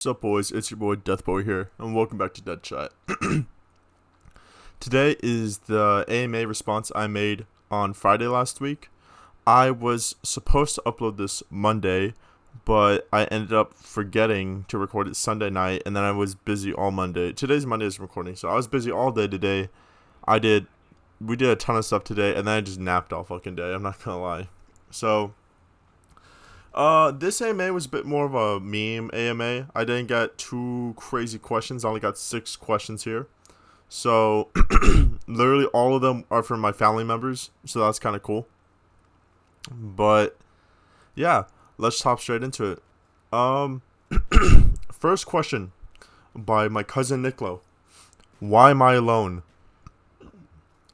What's up, boys? It's your boy Deathboy here, and welcome back to DedChat. Today is the AMA response I made on Friday last week. I was supposed to upload this Monday, but I ended up forgetting to record it Sunday night, and then I was busy all Monday. Today's Monday's recording, so I was busy all day today. We did a ton of stuff today, and then I just napped all fucking day. I'm not gonna lie. So this AMA was a bit more of a meme AMA. I didn't get too crazy questions. I only got 6 questions here. So, literally all of them are from my family members. So that's kind of cool. But, yeah, let's hop straight into it. Um, First question by my cousin Niclo. Why am I alone?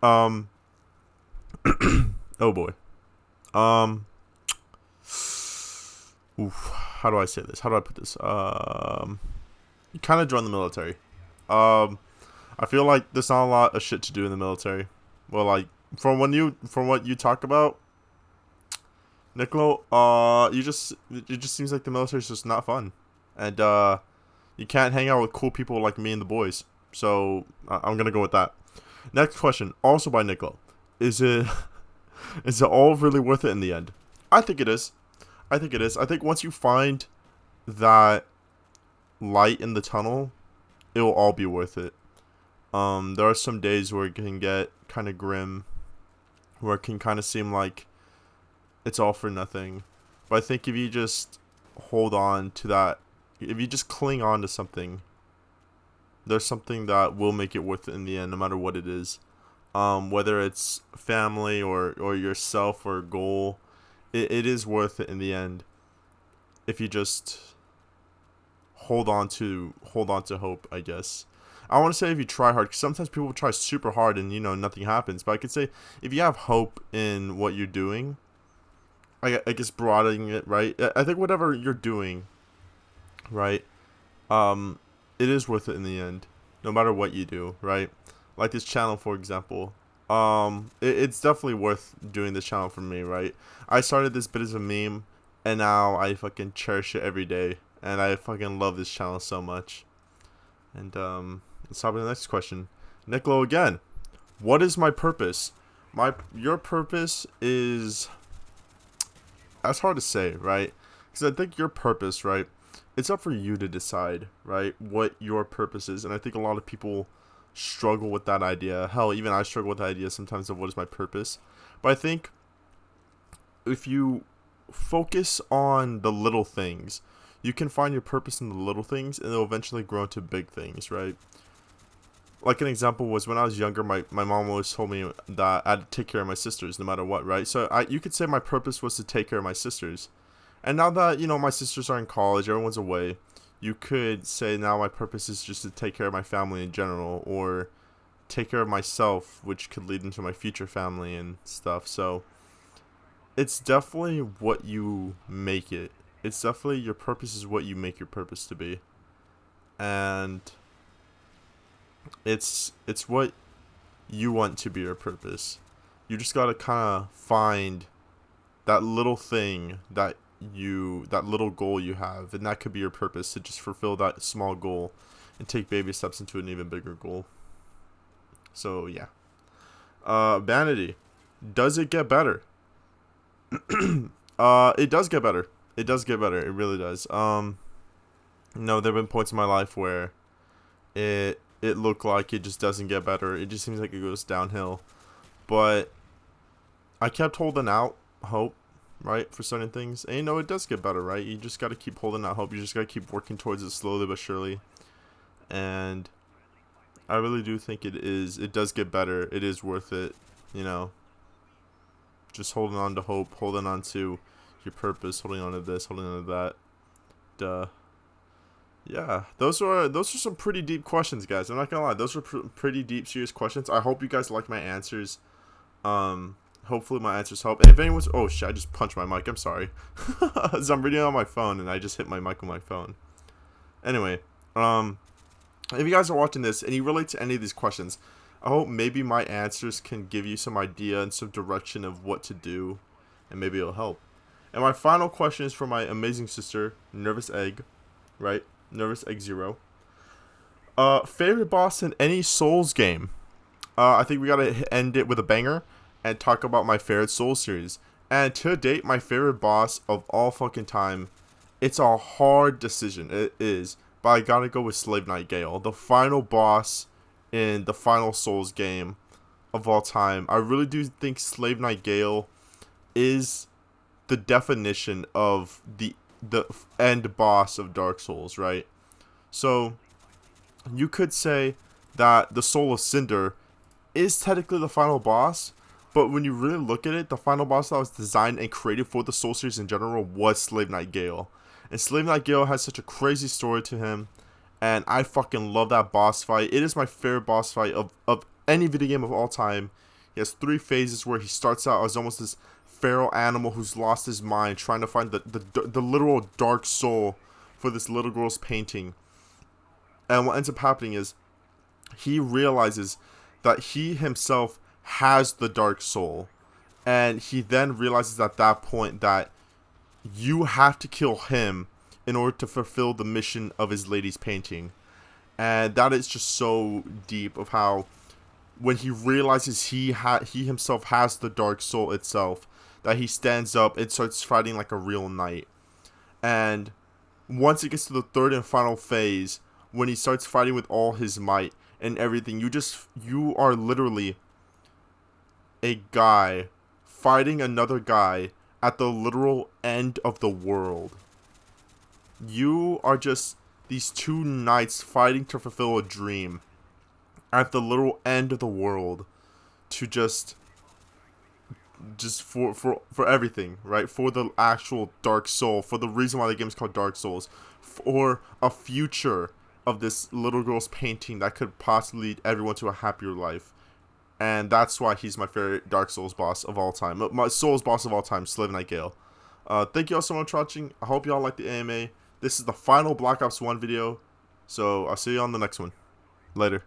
Um, oh boy. Um, how do I say this? How do I put this? You kind of joined the military. I feel like there's not a lot of shit to do in the military. Well, like from what you talk about, Nicolo, it just seems like the military is just not fun, and you can't hang out with cool people like me and the boys. So I'm gonna go with that. Next question, also by Nicolo. Is it is it all really worth it in the end? I think it is. I think it is. I think once you find that light in the tunnel, it will all be worth it. There are some days where it can get kind of grim, where it can kind of seem like it's all for nothing. But I think if you just hold on to that, if you just cling on to something, there's something that will make it worth it in the end, no matter what it is. Whether it's family or yourself or a goal, it is worth it in the end if you just hold on to hope, I guess. I want to say if you try hard, because sometimes people try super hard and nothing happens, but I could say if you have hope in what you're doing, I guess broadening it, right? I think whatever you're doing, right, it is worth it in the end, no matter what you do, right? Like this channel, for example. It's definitely worth doing this channel for me, right? I started this bit as a meme, and now I fucking cherish it every day, and I fucking love this channel so much. And let's hop into the next question. Nicolo again. What is my purpose? Your purpose is, that's hard to say, right? Because I think your purpose, right? It's up for you to decide, right? What your purpose is, and I think a lot of people struggle with that idea. Hell, even I struggle with the idea sometimes of what is my purpose. But I think if you focus on the little things, you can find your purpose in the little things, and they'll eventually grow into big things, right? Like an example was when I was younger, my mom always told me that I had to take care of my sisters no matter what, right? So you could say my purpose was to take care of my sisters. And now that, my sisters are in college, everyone's away, you could say now my purpose is just to take care of my family in general, or take care of myself, which could lead into my future family and stuff. So it's definitely what you make it. It's definitely your purpose is what you make your purpose to be. And it's what you want to be your purpose. You just gotta kind of find that little thing that little goal you have, and that could be your purpose, to just fulfill that small goal and take baby steps into an even bigger goal. So yeah. Vanity. Does it get better? It does get better. It does get better. It really does. No, there have been points in my life where it looked like it just doesn't get better. It just seems like it goes downhill. But I kept holding out hope, right, for certain things. And it does get better, right? You just got to keep holding out hope. You just got to keep working towards it slowly but surely. And I really do think it does get better. It is worth it, just holding on to hope, holding on to your purpose, holding on to this, holding on to that. Duh. Yeah, those are some pretty deep questions, guys. I'm not gonna lie, those are pretty deep, serious questions. I hope you guys like my answers. Hopefully my answers help. And if anyone's, oh shit, I just punched my mic. I'm sorry. As I'm reading on my phone and I just hit my mic on my phone. Anyway, if you guys are watching this and you relate to any of these questions, I hope maybe my answers can give you some idea and some direction of what to do, and maybe it'll help. And my final question is for my amazing sister, Nervous Egg, right? Nervous Egg Zero. Favorite boss in any Souls game? I think we gotta end it with a banger and talk about my favorite Souls series. And to date, my favorite boss of all fucking time. It's a hard decision. It is, but I gotta go with Slave Knight Gale, the final boss in the final Souls game of all time. I really do think Slave Knight Gale is the definition of the end boss of Dark Souls, right? So you could say that the Soul of Cinder is technically the final boss, but when you really look at it, the final boss that was designed and created for the Soul series in general was Slave Knight Gale. And Slave Knight Gale has such a crazy story to him, and I fucking love that boss fight. It is my favorite boss fight of any video game of all time. He has 3 phases where he starts out as almost this feral animal who's lost his mind, trying to find the literal dark soul for this little girl's painting. And what ends up happening is he realizes that he himself has the dark soul, and he then realizes at that point that you have to kill him in order to fulfill the mission of his lady's painting. And that is just so deep of how when he realizes he himself has the dark soul itself, that he stands up and starts fighting like a real knight. And once it gets to the 3rd and final phase, when he starts fighting with all his might and everything, you are literally a guy fighting another guy at the literal end of the world. You are just these 2 knights fighting to fulfill a dream at the literal end of the world, to just for everything, right? For the actual dark soul, for the reason why the game is called Dark Souls, for a future of this little girl's painting that could possibly lead everyone to a happier life. And that's why he's my favorite Dark Souls boss of all time. My Souls boss of all time, Slave Knight Gale. Thank you all so much for watching. I hope you all like the AMA. This is the final Black Ops 1 video. So I'll see you on the next one. Later.